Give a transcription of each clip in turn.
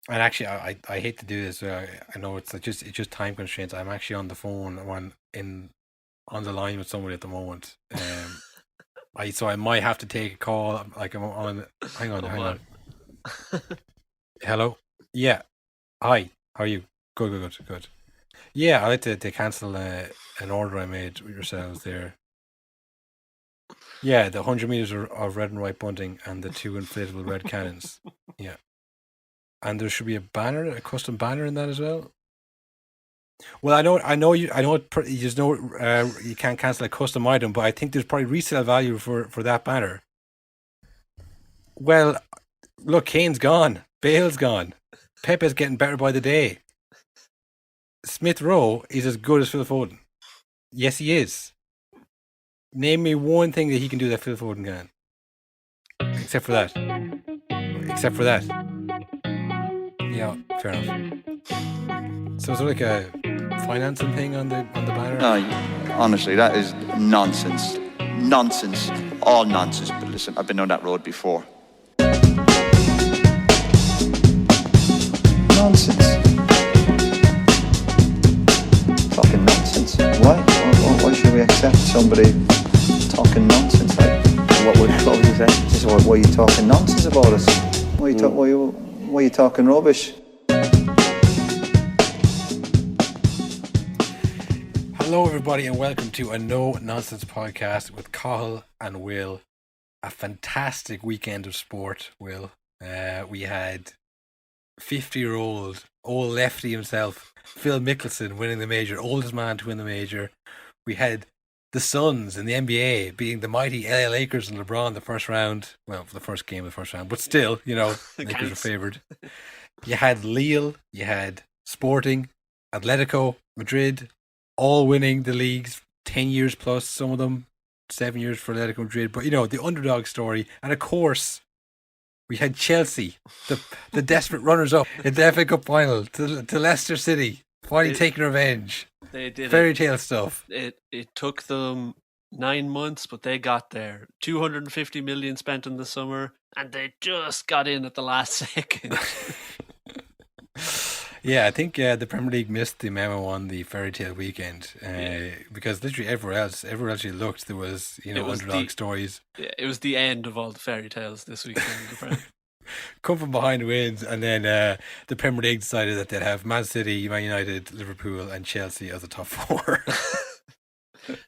And actually, I hate to do this. I know it's just time constraints. I'm actually on the phone on the line with somebody at the moment. I might have to take a call. Like I'm on. Hang on, Come hang on. on. Hello. Yeah. Hi. How are you? Good. Yeah, I'd like to cancel an order I made with yourselves there. Yeah, the 100 meters of red and white bunting and the two inflatable red cannons. Yeah, and there should be a custom banner in that as well. Well, I know. You just know you can't cancel a custom item, but I think there's probably resale value for that banner. Well, look, Kane's gone, Bale's gone, Pepe's getting better by the day. Smith Rowe is as good as Phil Foden. Yes, he is. Name me one thing that he can do that Phil Foden can, except for that. Except for that. Yeah, fair enough. So is there like a financing thing on the banner? No, honestly, that is nonsense. Nonsense. All nonsense. But listen, I've been on that road before. Nonsense. Talking nonsense. Why should we accept somebody talking nonsense? Like, what would you say? Just why are you talking nonsense about us? Why are you talking rubbish? Hello, everybody, and welcome to a No Nonsense podcast with Cahill and Will. A fantastic weekend of sport, Will. We had 50-year-old, old lefty himself, Phil Mickelson, winning the major, oldest man to win the major. We had the Suns in the NBA beating the mighty LA Lakers and LeBron the first round. Well, for the first game of the first round, but still, Lakers were favoured. You had Lille, you had Sporting, Atletico Madrid, all winning the leagues, 10 years plus, some of them 7 years for Atletico Madrid. But, the underdog story. And, of course, we had Chelsea, the desperate runners-up in the FA Cup final to Leicester City, finally taking revenge. They did Fairy tale stuff. It took them 9 months, but they got there. 250 million spent in the summer, and they just got in at the last second. Yeah, I think the Premier League missed the memo on the fairy tale weekend because literally everywhere else you looked, there was underdog stories. Yeah, it was the end of all the fairy tales this weekend. Come from behind wins, and then the Premier League decided that they'd have Man City, Man United, Liverpool, and Chelsea as the top four.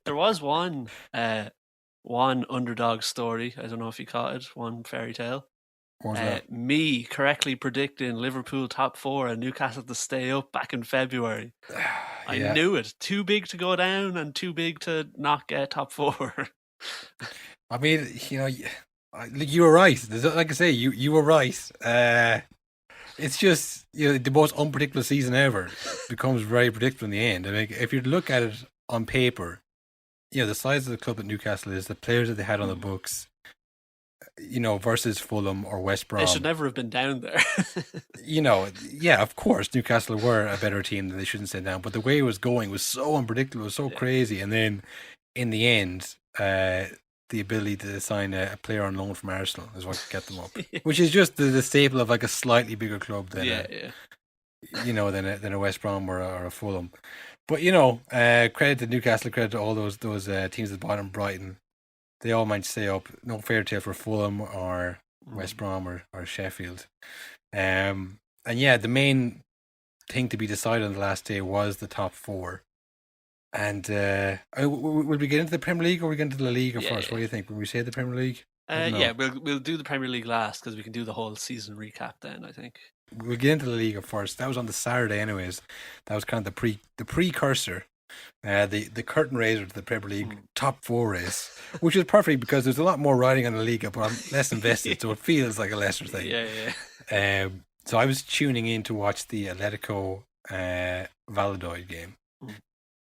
There was one underdog story. I don't know if you caught it. One fairy tale. Me correctly predicting Liverpool top four and Newcastle to stay up back in February. I knew it. Too big to go down and too big to not get top four. I mean, you were right. Like I say, you were right. It's just the most unpredictable season ever becomes very predictable in the end. I mean, if you look at it on paper, the size of the club that Newcastle is, the players that they had on the books, versus Fulham or West Brom. They should never have been down there. Yeah, of course, Newcastle were a better team than they shouldn't stay down. But the way it was going was so unpredictable, it was so crazy. And then, in the end, the ability to sign a player on loan from Arsenal is what get them up, which is just the staple of like a slightly bigger club than than a West Brom or a Fulham. But credit to Newcastle, credit to all those teams at the bottom, Brighton. They all managed to stay up. No fairy tale for Fulham or West Brom or Sheffield. And the main thing to be decided on the last day was the top four. And will we get into the Premier League or we get into the Liga first? What do you think? Will we say the Premier League? We'll do the Premier League last because we can do the whole season recap then, I think. We'll get into the Liga first. That was on the Saturday anyways. That was kind of the precursor. The curtain raiser to the Premier League top four race, which is perfect because there's a lot more riding on the Liga, but I'm less invested, so it feels like a Leicester thing. Yeah. So I was tuning in to watch the Atletico Valladolid game.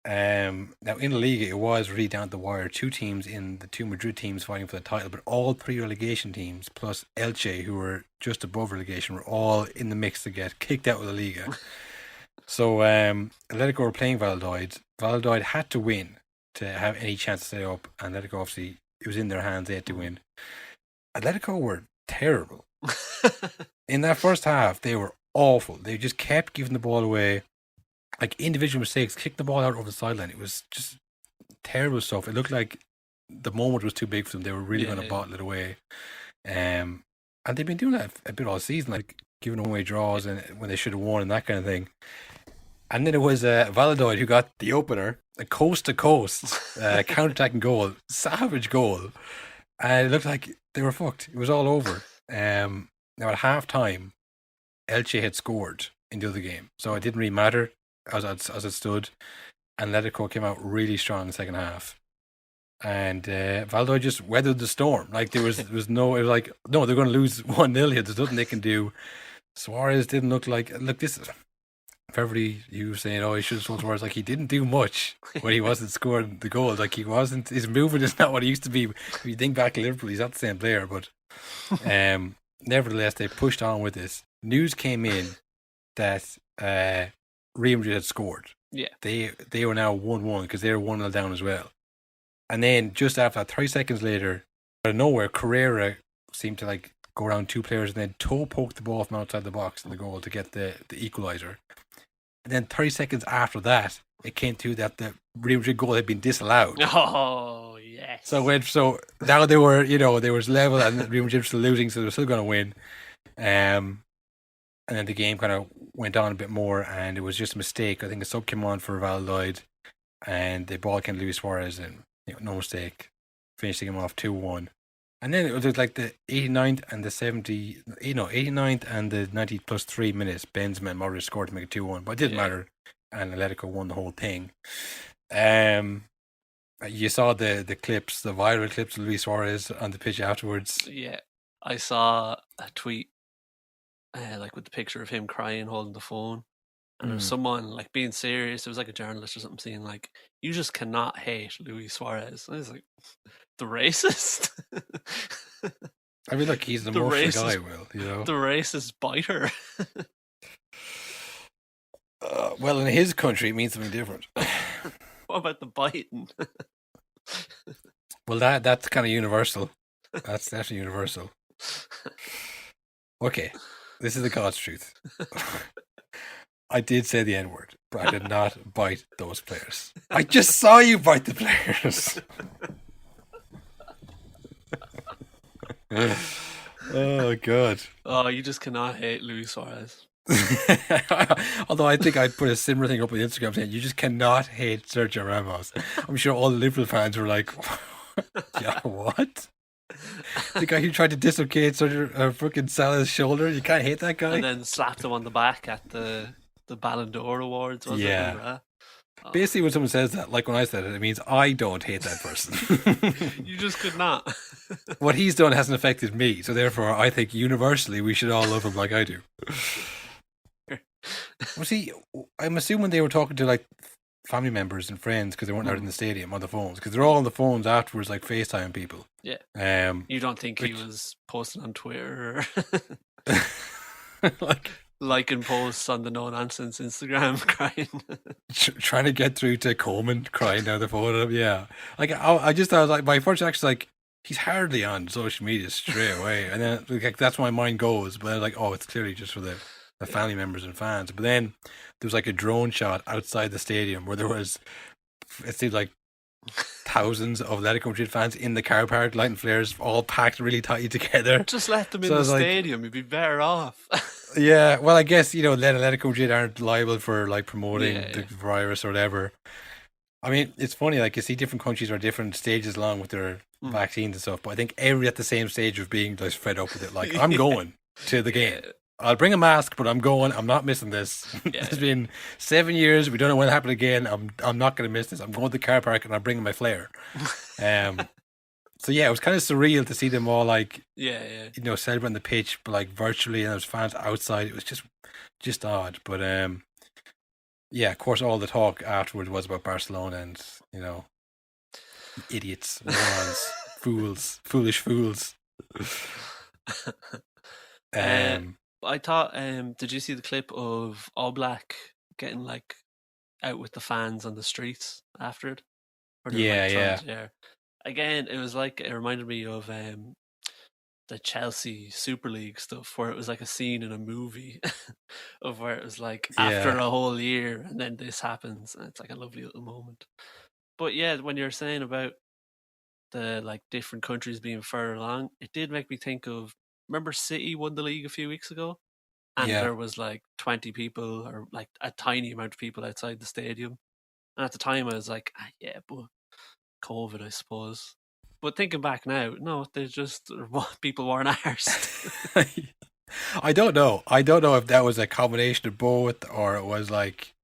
Now in the Liga, it was really down to the wire. Two teams in the two Madrid teams fighting for the title, but all three relegation teams plus Elche, who were just above relegation, were all in the mix to get kicked out of the Liga. So Atletico were playing Valladolid. Valladolid had to win to have any chance to stay up, and Atletico obviously, it was in their hands, they had to win. Atletico were terrible. In that first half, they were awful. They just kept giving the ball away. Like individual mistakes, kicked the ball out over the sideline. It was just terrible stuff. It looked like the moment was too big for them. They were really going to bottle it away. And they've been doing that a bit all season, like giving away draws and when they should have won and that kind of thing. And then it was Valladolid who got the opener, a coast-to-coast counter-attacking goal, savage goal. And it looked like they were fucked. It was all over. Now at half-time, Elche had scored in the other game. So it didn't really matter as it stood. And Atletico came out really strong in the second half. And Valladolid just weathered the storm. Like there was no, it was like, no, they're going to lose 1-0 here. There's nothing they can do. Suarez didn't look this is, if everybody, you were saying, oh, he should have sold Suarez, like he didn't do much when he wasn't scoring the goals. Like his movement is not what it used to be. If you think back to Liverpool, he's not the same player, but nevertheless, they pushed on with this. News came in that Real Madrid had scored. Yeah. They were now 1-1 because they were 1-0 down as well. And then just after that, 30 seconds later, out of nowhere, Carrera seemed to like go around two players and then toe poke the ball from outside the box in the goal to get the equaliser. And then 30 seconds after that, it came to that the Real Madrid goal had been disallowed. Oh, yes. So now they were, they were level and Real Madrid were still losing, so they were still going to win. And then the game kind of went on a bit more, and it was just a mistake. I think a sub came on for Valladolid, and the ball came to Luis Suarez, and no mistake, finishing him off 2-1. And then it was like the 89th and the 89th and the 90 plus 3 minutes, Benzema and Modric scored to make it 2-1, but it didn't matter, and Atletico won the whole thing. You saw the clips, the viral clips of Luis Suarez on the pitch afterwards. Yeah, I saw a tweet like with the picture of him crying, holding the phone. And there was someone like being serious. It was like a journalist or something saying like, "You just cannot hate Luis Suarez." And I was like, the racist. I mean, look, he's the most guy, Will. The racist biter. Well, in his country, it means something different. What about the biting? Well, that's kind of universal. That's definitely universal. Okay, this is the God's truth. I did say the N-word, but I did not bite those players. I just saw you bite the players. Oh, God. Oh, you just cannot hate Luis Suarez. Although I think I'd put a similar thing up on Instagram saying, you just cannot hate Sergio Ramos. I'm sure all the Liverpool fans were like, yeah, what? The guy who tried to dislocate fucking Salah's shoulder, you can't hate that guy? And then slapped him on the back at the Ballon d'Or Awards, was it? Basically, when someone says that, like when I said it, it means I don't hate that person. You just could not. What he's done hasn't affected me, so therefore I think universally we should all love him like I do. Well, see, I'm assuming they were talking to like family members and friends because they weren't out in the stadium on the phones, because they're all on the phones afterwards, like FaceTime people. Yeah. You don't think he was posting on Twitter or liking posts on the No Nonsense Instagram, crying, trying to get through to Coleman, crying down the phone. Yeah, like I was like, my first reaction was like, he's hardly on social media straight away, and then like that's where my mind goes. But I was like, oh, it's clearly just for the family members and fans. But then there was like a drone shot outside the stadium where there was, it seemed like thousands of Atletico Madrid fans in the car park, lighting flares, all packed really tightly together. Just let them in the stadium, you'd be better off. Yeah, well, I guess, Atletico Madrid aren't liable for like promoting the virus or whatever. I mean, it's funny, like you see different countries are different stages along with their vaccines and stuff, but I think every at the same stage of being just fed up with it. Like, I'm going to the game. I'll bring a mask, but I'm going. I'm not missing this. It's been 7 years. We don't know when it'll happen again. I'm not going to miss this. I'm going to the car park and I'm bringing my flare. So yeah, it was kind of surreal to see them all like, celebrating the pitch, but like virtually, and there was fans outside. It was just odd. But of course, all the talk afterwards was about Barcelona and idiots, morons, foolish fools. I thought, did you see the clip of Oblak getting like out with the fans on the streets after it? Yeah. Again, it was like, it reminded me of the Chelsea Super League stuff where it was like a scene in a movie of where it was like after a whole year and then this happens and it's like a lovely little moment. But yeah, when you're saying about the like different countries being further along, it did make me think of, remember City won the league a few weeks ago and there was like 20 people or like a tiny amount of people outside the stadium. And at the time I was like, yeah, but COVID, I suppose. But thinking back now, no, they just people weren't arsed. I don't know. I don't know if that was a combination of both or it was like,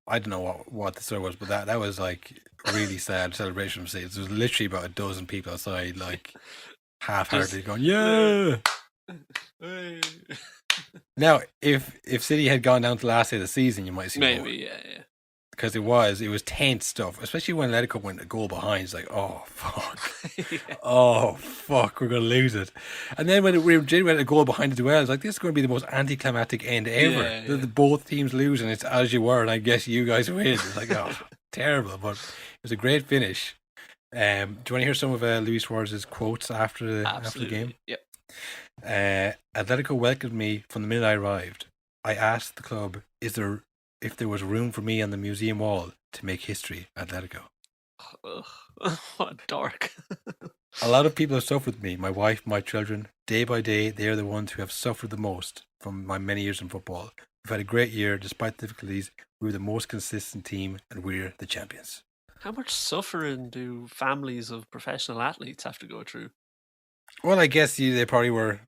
I don't know what the story was, but that was like really sad celebration from City. There was literally about a dozen people outside, like half-heartedly going, yeah. Hey. Now, if City had gone down to the last day of the season, you might see maybe more. yeah. Because it was tense stuff, especially when Atletico went a goal behind. It's like, oh fuck, oh fuck, we're gonna lose it. And then when we went a goal behind as well, it's like this is going to be the most anticlimactic end ever. The both teams lose, and it's as you were, and I guess you guys win. It's like, oh, terrible, but it was a great finish. Do you want to hear some of Luis Suarez's quotes after the game? Yep. Atletico welcomed me from the minute I arrived. I asked the club, if there was room for me on the museum wall to make history at Atletico. What dark. A lot of people have suffered with me, my wife, my children. Day by day, they are the ones who have suffered the most from my many years in football. We've had a great year, despite the difficulties. We were the most consistent team, and we're the champions. How much suffering do families of professional athletes have to go through? Well, I guess they probably were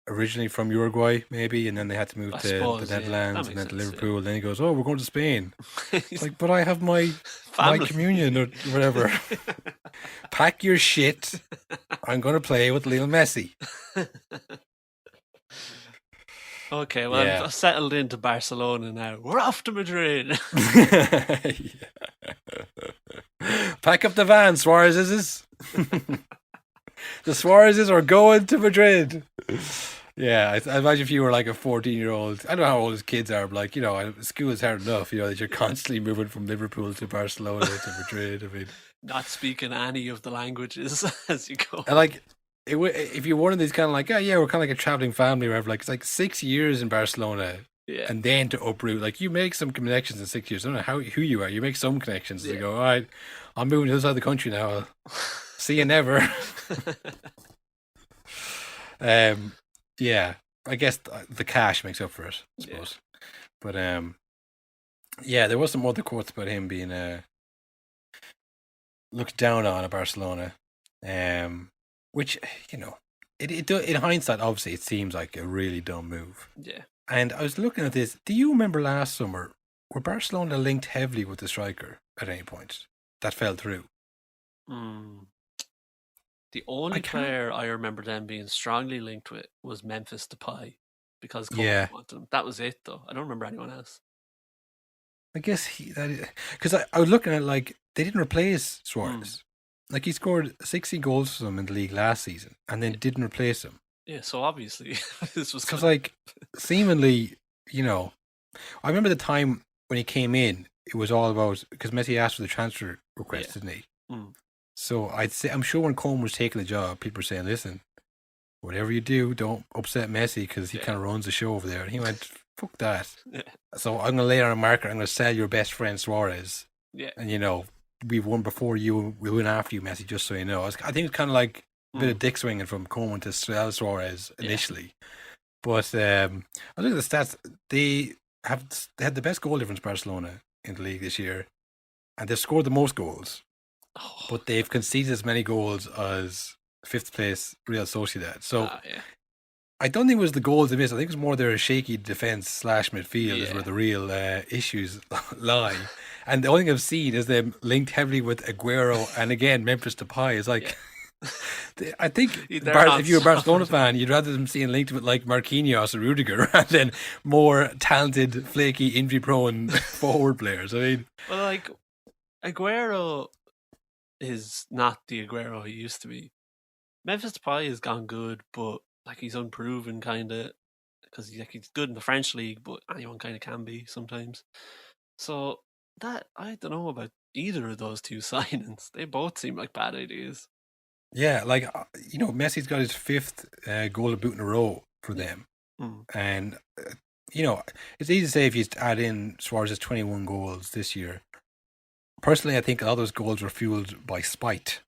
originally from Uruguay, maybe, and then they had to move to the Netherlands and then to Liverpool. Yeah. And then he goes, "Oh, we're going to Spain." It's like, but I have my communion or whatever. Pack your shit. I'm going to play with Lionel Messi. Okay, well, I'm settled into Barcelona now. We're off to Madrid. Pack up the van, Suarez's. The Suarez's are going to Madrid. Yeah, I imagine if you were like a 14-year-old, I don't know how old his kids are, but like, school is hard enough, that you're constantly moving from Liverpool to Barcelona to Madrid. I mean, not speaking any of the languages as you go. And like, if you're one of these kind of like, we're kind of like a traveling family or whatever, like it's like 6 years in Barcelona. Yeah. And then to uproot, like you make some connections in 6 years. I don't know who you are. You make some connections. Yeah. You go, all right, I'm moving to the other side of the country now. I'll see you never. Yeah, I guess the cash makes up for it, I suppose. Yeah. But there was some other quotes about him being looked down on at Barcelona, which it in hindsight, obviously, it seems like a really dumb move. Yeah. And I was looking at this. Do you remember last summer were Barcelona linked heavily with the striker at any point that fell through? The only player I remember them being strongly linked with was Memphis Depay because Koeman wanted him. That was it, though. I don't remember anyone else. I guess because I was looking at like they didn't replace Suarez. Like he scored 60 goals for them in the league last season, and then didn't replace him. Yeah, so obviously this was because like seemingly, I remember the time when he came in, it was all about because Messi asked for the transfer request, didn't he? So I'm sure when Koeman was taking the job, people were saying, "Listen, whatever you do, don't upset Messi because he kind of runs the show over there." And he went, "Fuck that." Yeah. So I'm going to lay on a marker. I'm going to sell your best friend Suarez. Yeah. And we've won before you. We'll win after you, Messi. Just so you know. I think it's kind of like a bit of dick swinging from Koeman to sell Suarez initially. But I look at the stats. They had the best goal difference Barcelona in the league this year, and they've scored the most goals. But they've conceded as many goals as fifth place Real Sociedad. So I don't think it was the goals they missed. I think it was more their shaky defense / midfield is where the real issues lie. And the only thing I've seen is them linked heavily with Aguero and again Memphis Depay. Is like I think if you're a Barcelona fan, you'd rather them seeing linked with like Marquinhos or Rudiger rather than more talented, flaky, injury-prone forward players. I mean, well, like Aguero is not the Aguero he used to be. Memphis Depay has gone good, but like he's unproven kind of because he's good in the French league, but anyone kind of can be sometimes. So that I don't know about either of those two signings. They both seem like bad ideas. Yeah, like Messi's got his 5th Golden Boot in a row for them, and it's easy to say if you add in Suarez's 21 goals this year. Personally, I think a lot of those goals were fueled by spite.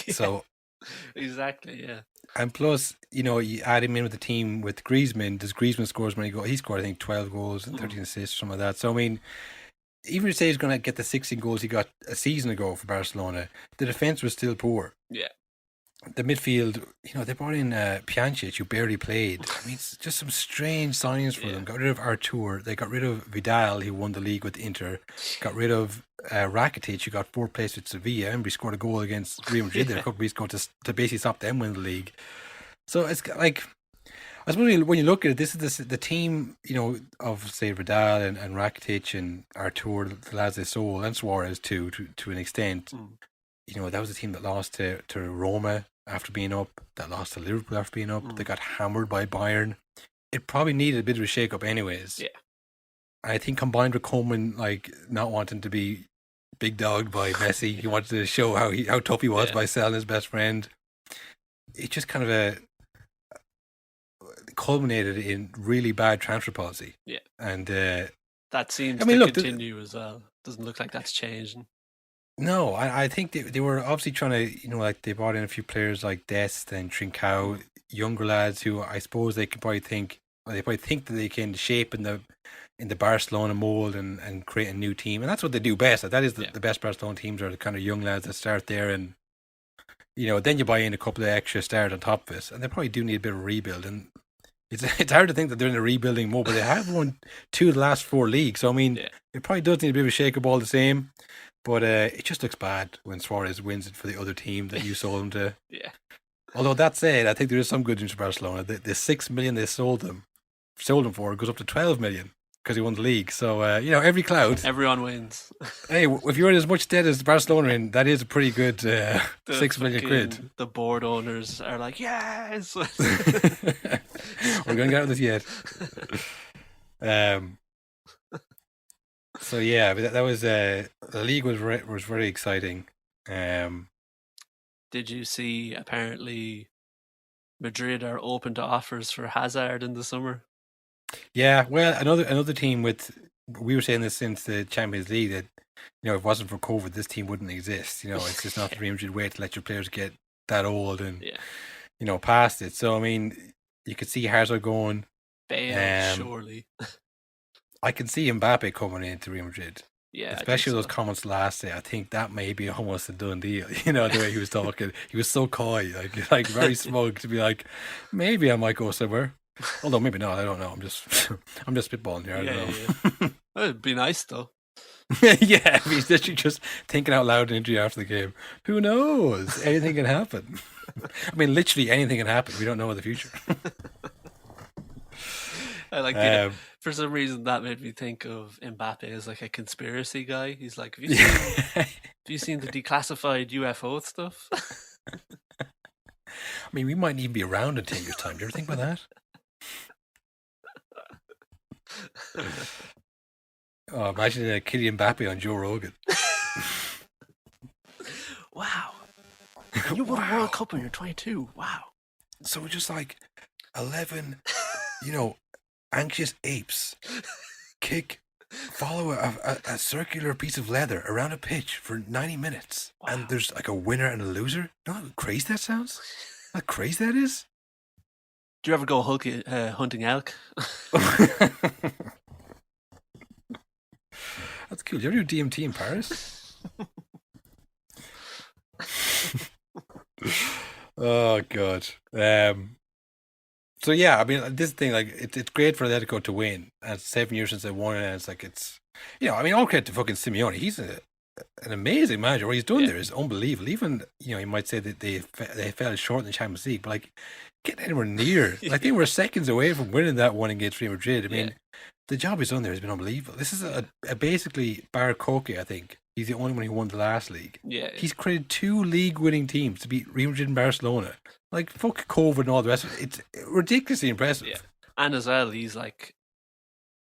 So exactly, yeah. And plus, you add him in with the team with Griezmann. Does Griezmann scores many goals? He scored, I think, 12 goals and 13 assists, something like that. So, I mean, even if you say he's going to get the 16 goals he got a season ago for Barcelona, the defence was still poor. Yeah. The midfield, they brought in Pjanic, who barely played. I mean, it's just some strange signings for them. Got rid of Artur. They got rid of Vidal, who won the league with Inter. Got rid of Rakitic, who got 4th place with Sevilla. And he scored a goal against Real Madrid there a couple of weeks ago to basically stop them winning the league. So it's like, I suppose when you look at it, this is the team, of, say, Vidal and Rakitic and Artur, the lads they sold, and Suarez too, to an extent. That was a team that lost to Roma after being up, that lost to Liverpool after being up. They got hammered by Bayern. It probably needed a bit of a shake-up anyways. Yeah. I think combined with Koeman, like, not wanting to be big dogged by Messi, he wanted to show how tough he was by selling his best friend. It just kind of culminated in really bad transfer policy. Yeah. And that seems to continue as well. Doesn't look like that's changing. No, I think they were obviously trying to, like they brought in a few players like Dest and Trincao, younger lads who I suppose they probably think that they can shape in the Barcelona mold and create a new team, and that's what they do best. That is the best Barcelona teams are the kind of young lads that start there, and then you buy in a couple of extra stars on top of it, and they probably do need a bit of a rebuild. And it's hard to think that they're in a rebuilding mode, but they have won 2 of the last 4 leagues, so I mean, it probably does need a bit of a shake up all the same. But it just looks bad when Suarez wins it for the other team that you sold him to. Yeah. Although that said, I think there is some good news for Barcelona. The 6 million they sold him for goes up to 12 million because he won the league. So every cloud, everyone wins. Hey, if you're in as much debt as Barcelona in, that is a pretty good 6 million quid. The board owners are like, yes. We're going to get out of this yet. So yeah, that was the league was very exciting. Did you see? Apparently, Madrid are open to offers for Hazard in the summer. Yeah, well, another team we were saying this since the Champions League that if it wasn't for COVID, this team wouldn't exist. It's just not the Real Madrid way to let your players get that old and past it. So I mean, you could see Hazard going. Bale, surely. I can see Mbappe coming into Real Madrid. Yeah, especially those comments last day. I think that may be almost a done deal. The way he was talking, he was so coy, like very smug to be like, maybe I might go somewhere. Although maybe not. I don't know. I'm just spitballing here. I don't know. Yeah. It'd be nice though. Yeah, he's literally just thinking out loud in interview after the game. Who knows? Anything can happen. I mean, literally anything can happen. We don't know in the future. I like for some reason that made me think of Mbappe as like a conspiracy guy. He's like, have you seen the declassified UFO stuff? I mean, we might even be around in 10 years' time. Do you ever think about that? Oh, imagine Kylian Mbappe on Joe Rogan. Wow. You won a World Cup when you're 22. Wow. So just like 11, anxious apes follow a circular piece of leather around a pitch for 90 minutes. Wow. And there's like a winner and a loser. You know how crazy that sounds? How crazy that is? Do you ever go hunting elk? That's cool. Do you ever do DMT in Paris? Oh, God. So yeah, I mean, this thing, like, it's great for Atletico to win. And it's 7 years since they won it, and it's like, I mean, all credit to fucking Simeone. He's an amazing manager. What he's done there is unbelievable. Even, you might say that they fell short in the Champions League, but like, getting anywhere near, like, they were seconds away from winning that one against Real Madrid. I mean, the job he's done there has been unbelievable. This is a basically Barcoque, I think. He's the only one who won the last league. Yeah. He's created 2 league-winning teams to beat Real Madrid and Barcelona. Like, fuck COVID and all the rest of it. It's ridiculously impressive. Yeah. And as well, he's like,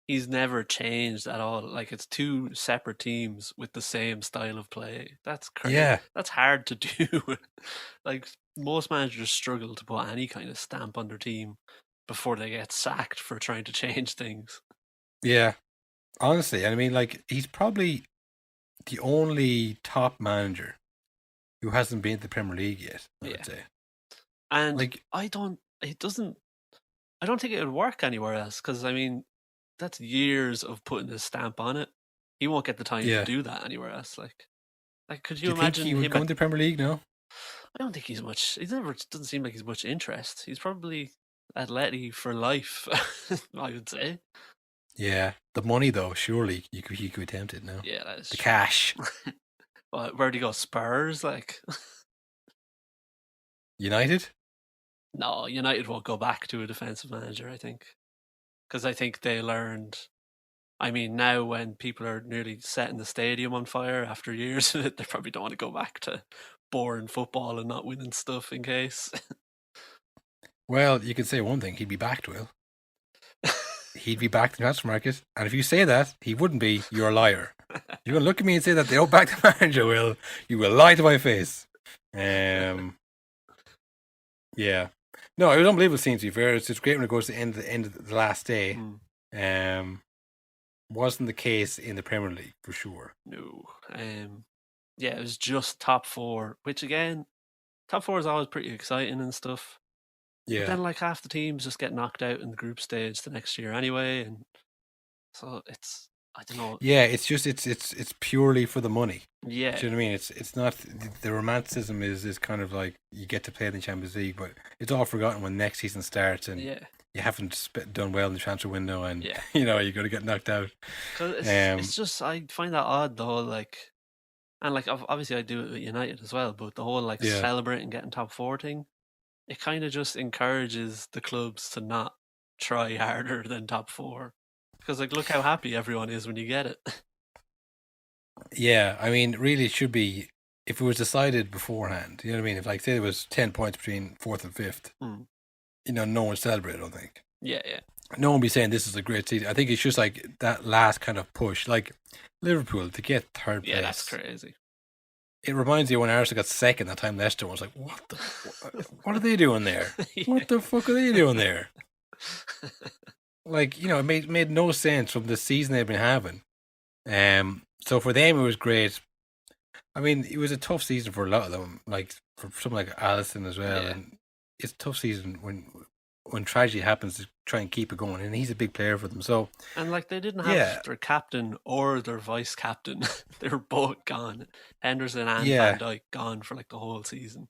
he's never changed at all. Like, it's two separate teams with the same style of play. That's crazy. Yeah. That's hard to do. Like, most managers struggle to put any kind of stamp on their team before they get sacked for trying to change things. Yeah. Honestly, I mean, like, he's probably the only top manager who hasn't been to the Premier League yet, I would say. And like, I don't think it would work anywhere else, because I mean, that's years of putting his stamp on it. He won't get the time to do that anywhere else. Like could you imagine think he would come to the Premier League now? I don't think he's much. Doesn't seem like he's much interest. He's probably Atleti for life, I would say. Yeah, the money though, surely he could attempt it now. Yeah, that is the cash. Well, where'd he go? Spurs, like United? No, United won't go back to a defensive manager, I think, because I think they learned. I mean, now when people are nearly setting the stadium on fire after years of it, they probably don't want to go back to boring football and not winning stuff in case. Well, you could say one thing: he'd be back, Will. He'd be back to the transfer market, and if you say that he wouldn't be, you're a liar. You're gonna look at me and say that they don't back the manager, Will. You will lie to my face. Yeah. No, it was unbelievable scene, to be fair. It's just great when it goes to the end of the last day. Wasn't the case in the Premier League, for sure. No. Yeah, it was just top four, which again, top four is always pretty exciting and stuff. Yeah. But then like half the teams just get knocked out in the group stage the next year anyway, and so it's, I don't know. Yeah, it's just it's purely for the money. Yeah. Do you know what I mean? It's not, the romanticism is kind of like you get to play in the Champions League, but it's all forgotten when next season starts and you haven't done well in the transfer window, and you know you're going to get knocked out. It's just, I find that odd, the whole like, and like obviously I do it with United as well, but the whole like celebrating getting top four thing, it kind of just encourages the clubs to not try harder than top four, because like look how happy everyone is when you get it. Yeah, I mean, really, it should be, if it was decided beforehand. You know what I mean? If, like, say there was 10 points between fourth and fifth, you know, no one would celebrate, I don't think. Yeah. No one would be saying this is a great season. I think it's just like that last kind of push, like Liverpool to get third place. Yeah, that's crazy. It reminds you when Arsenal got second that time. Leicester was like, what are they doing there? What the fuck are they doing there? Like, you know, it made no sense from the season they've been having. So for them, it was great. I mean, it was a tough season for a lot of them, like for someone like Alisson as well. Yeah. And it's a tough season when tragedy happens to try and keep it going. And he's a big player for them. So, and like they didn't have their captain or their vice captain; they were both gone. Henderson and Van Dijk gone for like the whole season.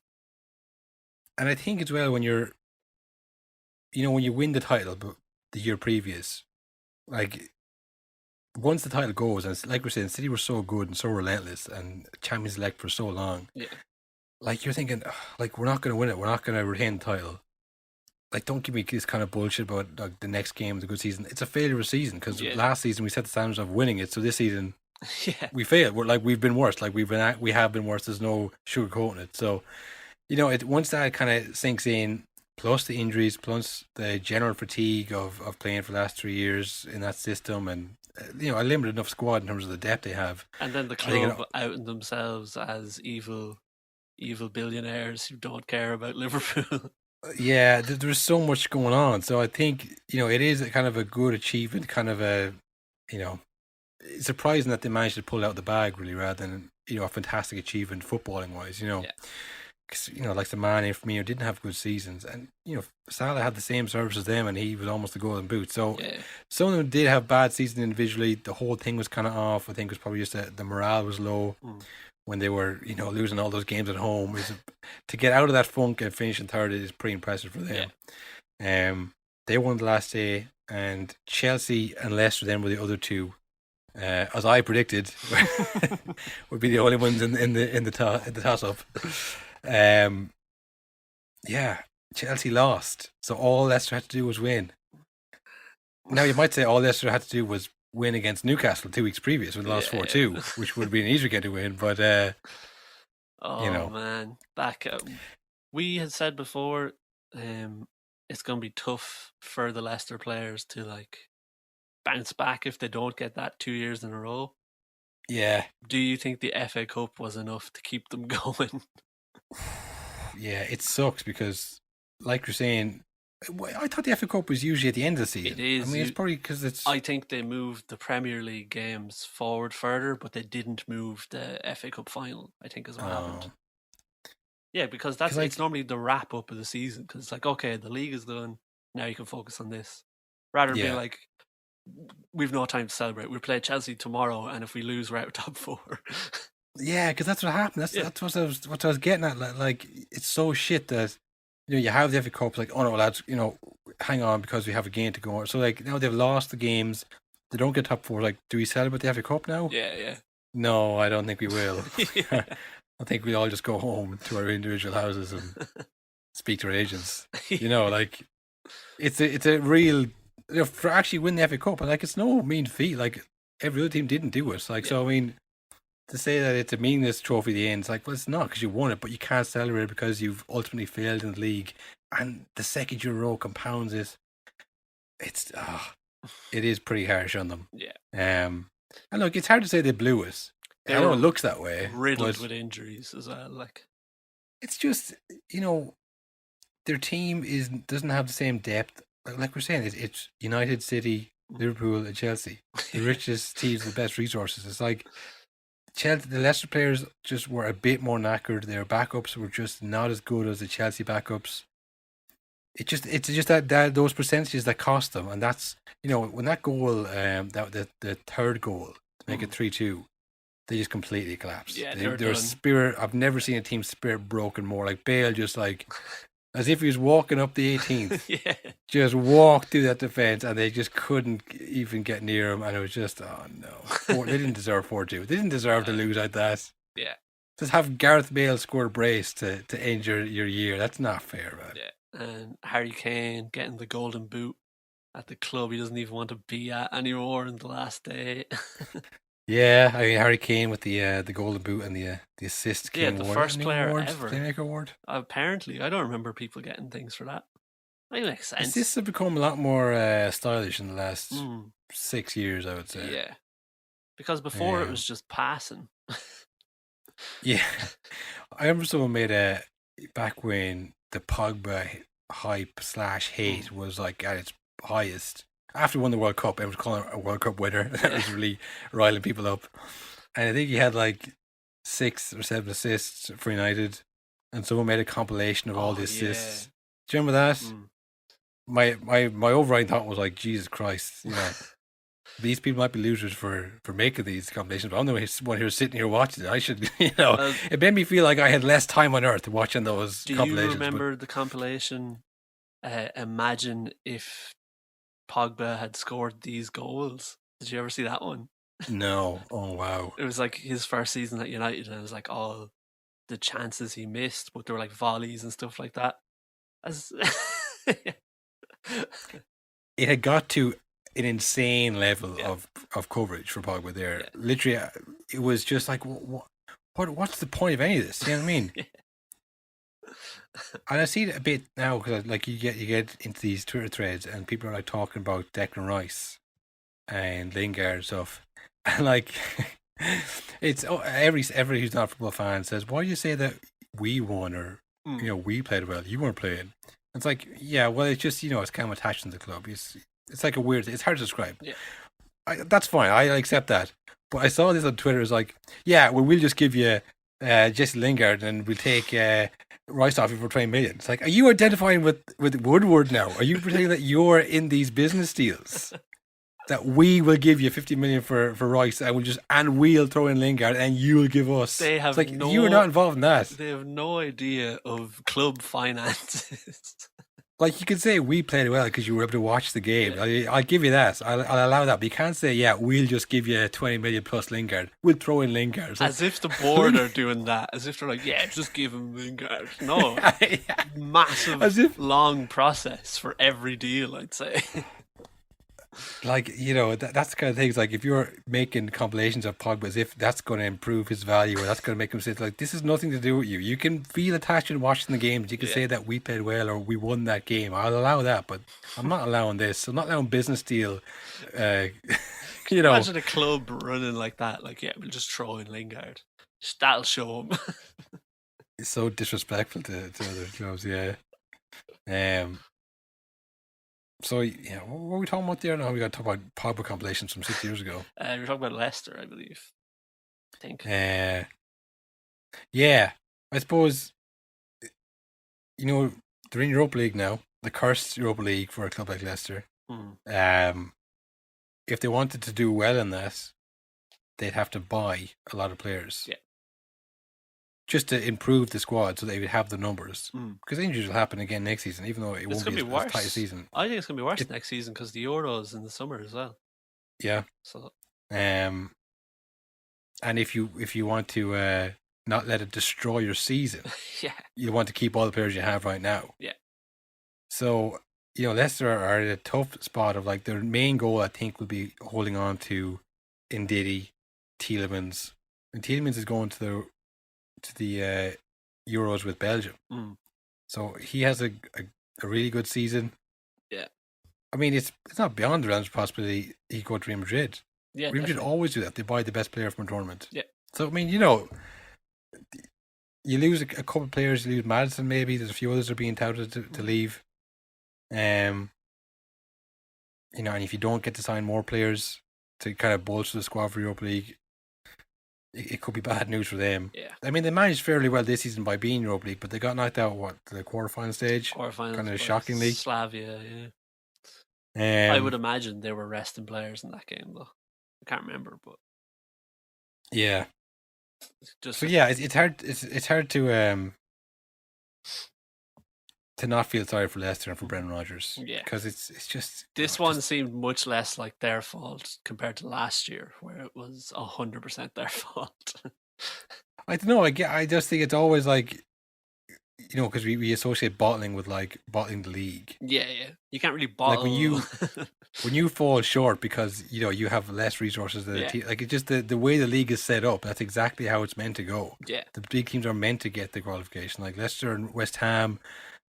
And I think as well when you win the title the year previous, like, once the title goes, and like we're saying, City were so good and so relentless and Champions elect for so long, like you're thinking, like, we're not going to win it, we're not going to retain the title. Like, don't give me this kind of bullshit about like, the next game, the good season. It's a failure of a season, because last season we set the standards of winning it, so this season we failed. We've been worse. Like we have been worse. There's no sugarcoating it. So, you know, once that kind of sinks in, plus the injuries, plus the general fatigue of playing for the last 3 years in that system, and you know, a limited enough squad in terms of the depth they have. And then the club outing themselves as evil billionaires who don't care about Liverpool. Yeah, there's so much going on. So I think, you know, it is a kind of a good achievement, kind of a, you know, it's surprising that they managed to pull out the bag, really, rather than, you know, a fantastic achievement footballing wise, you know. Because, you know, like the Mane and Firmino didn't have good seasons, and, you know, Salah had the same service as them, and he was almost a golden boot. So some of them did have bad seasons individually. The whole thing was kind of off. I think it was probably just the morale was low when they were, you know, losing all those games at home. To get out of that funk and finish in third is pretty impressive for them. They won the last day, and Chelsea and Leicester then were the other two. As I predicted, would be the only ones in the toss up. Chelsea lost, so all Leicester had to do was win. Now you might say all Leicester had to do was win against Newcastle 2 weeks previous when they lost 4-2, which would have been an easier game to win. But you know, man, we had said before, it's going to be tough for the Leicester players to like bounce back if they don't get that 2 years in a row. Yeah. Do you think the FA Cup was enough to keep them going? Yeah, it sucks because, like you're saying, I thought the FA Cup was usually at the end of the season. It is. I mean, it's probably because it's... I think they moved the Premier League games forward further, but they didn't move the FA Cup final, I think is what happened. Yeah, because it's normally the wrap up of the season. Because it's like, okay, the league is done. Now you can focus on this. Rather than being like, we've no time to celebrate. We play Chelsea tomorrow, and if we lose, we're out of top 4. Yeah, because that's what happened. That's what I was getting at. Like, it's so shit that you have the FA Cup. Like, oh no, lads, hang on because we have a game to go on. So like now they've lost the games. They don't get top 4. Like, do we celebrate the FA Cup now? Yeah. No, I don't think we will. I think we all just go home to our individual houses and speak to our agents. Like it's a real for actually win the FA Cup. And like it's no mean feat. Like every other team didn't do it. So I mean, to say that it's a meaningless trophy at the end, it's like, well, it's not because you won it, but you can't celebrate it because you've ultimately failed in the league. And the second year in a row compounds it. It is pretty harsh on them. Yeah. And look, it's hard to say they blew us. I know it looks that way. Riddled with injuries as well. Like, it's just their team doesn't have the same depth. Like we're saying, it's United, City, Liverpool, and Chelsea, the richest teams with the best resources. It's like Chelsea, the Leicester players just were a bit more knackered. Their backups were just not as good as the Chelsea backups. It's just that those percentages that cost them, and that's when that goal, the third goal to make it 3-2. They just completely collapsed. Yeah, their spirit. I've never seen a team spirit broken more. Like Bale, just like as if he was walking up the 18th. Just walked through that defense, and they just couldn't even get near him. And it was just, oh no, they didn't deserve 4-2. They didn't deserve to lose like that. Yeah, just have Gareth Bale score a brace to end your year. That's not fair, man. Yeah, and Harry Kane getting the golden boot at the club he doesn't even want to be at anymore in the last day. Yeah, I mean Harry Kane with the golden boot and the assist. Yeah, the first player award, ever. Playmaker award. Apparently, I don't remember people getting things for that. That makes sense. Assists have become a lot more stylish in the last 6 years, I would say. Yeah, because before it was just passing. Yeah, I remember someone made back when the Pogba hype / hate was like at its highest. After he won the World Cup, everyone was calling him a World Cup winner. That was really riling people up. And I think he had like 6 or 7 assists for United. And someone made a compilation of all the assists. Do you remember that? My overriding thought was like, Jesus Christ, these people might be losers for making these compilations, but I'm the one who's sitting here watching it. I should, it made me feel like I had less time on earth watching those compilations. Do you remember the compilation? Imagine if Pogba had scored these goals. Did you ever see that one? No. Oh wow. It was like his first season at United, and it was like all the chances he missed, but they were like volleys and stuff like that. It had got to an insane level of coverage for Pogba there. Yeah. Literally, it was just like, what's the point of any of this? You know what I mean? And I see it a bit now because like you get into these Twitter threads and people are like talking about Declan Rice and Lingard and stuff, and like it's every who's not a football fan says, why do you say that we won or we played well, you weren't playing? It's like, yeah, well, it's just it's kind of attached to the club. It's like a weird. It's hard to describe. Yeah, that's fine. I accept that. But I saw this on Twitter. It's like, yeah, well, we'll just give you Jesse Lingard and we'll take Rice off you for 20 million. It's like, are you identifying with Woodward now? Are you pretending that you're in these business deals? That we will give you 50 million for Rice and we'll throw in Lingard and you'll give us. They have it's like you are not involved in that. They have no idea of club finances. Like you could say we played well because you were able to watch the game. Yeah. I'll give you that. I'll allow that. But you can't say, yeah, we'll just give you 20 million plus Lingard. We'll throw in Lingard. As if the board are doing that. As if they're like, yeah, just give him Lingard. No. Massive, long process for every deal, I'd say. Like, you know, that's the kind of things, like, if you're making compilations of Pogba as if that's going to improve his value or that's going to make him say, like, this has nothing to do with you. You can feel attached in watching the games. You can say that we played well or we won that game. I'll allow that, but I'm not allowing this. I'm not allowing business deal. You know, imagine a club running like that. Like, yeah, we'll just throw in Lingard. That'll show him. it's so disrespectful to other clubs, yeah. So, yeah, what were we talking about there now? We got to talk about Pogba compilations from 6 years ago. We're talking about Leicester, I believe. I think. Yeah, I suppose, you know, they're in Europa League now, the cursed Europa League for a club like Leicester. If they wanted to do well in that, they'd have to buy a lot of players. Yeah. Just to improve the squad so they would have the numbers. Because injuries will happen again next season, even though it won't be as tight a season. I think it's going to be worse next season because the Euros in the summer as well. Yeah. So. And if you want to not let it destroy your season, you want to keep all the players you have right now. Yeah. So, you know, Leicester are at a tough spot of, like, their main goal, I think, will be holding on to Ndidi, Tielemans. And Tielemans is going to the Euros with Belgium. So he has a really good season. Yeah. I mean, it's not beyond the realms of possibility he go to Real Madrid. Yeah, Real Madrid always do that. They buy the best player from a tournament. Yeah. So, I mean, you know, you lose a couple of players. You lose Madison maybe. There's a few others that are being touted to leave. You know, and if you don't get to sign more players to kind of bolster the squad for Europa League, it could be bad news for them. Yeah. I mean, they managed fairly well this season by being Europa League, but they got knocked out, the quarterfinal stage? Kind of shockingly. Slavia, yeah. I would imagine they were resting players in that game, though. I can't remember, but... Yeah. So, yeah, it's hard to not feel sorry for Leicester and for Brendan Rodgers. Yeah. Because it's just... This one seemed much less like their fault compared to last year, where it was 100% their fault. I don't know. I just think it's always like, you know, because we associate bottling with, like, bottling the league. Yeah. You can't really bottle. Like, when you fall short because, you know, you have less resources than the team, like, it's just the way the league is set up, that's exactly how it's meant to go. Yeah. The big teams are meant to get the qualification. Like Leicester and West Ham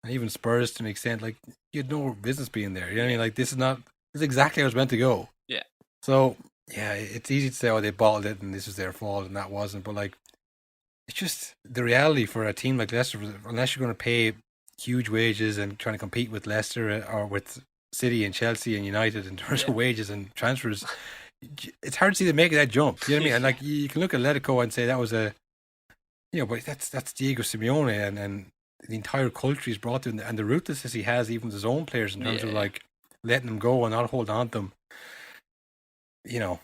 and even Spurs to an extent, like, you had no business being there. You know what I mean? Like, this is exactly how it's meant to go. Yeah. So, yeah, it's easy to say, oh, they bottled it and this was their fault and that wasn't. But, like, it's just the reality for a team like Leicester, unless you're going to pay huge wages and trying to compete with Leicester or with City and Chelsea and United in terms of wages and transfers, it's hard to see them making that jump. You know what I mean? And, like, you can look at Atletico and say that was a, you know, but that's Diego Simeone and the entire culture he's brought to, and the ruthlessness he has even with his own players in terms of, like, letting them go and not hold on to them. You know,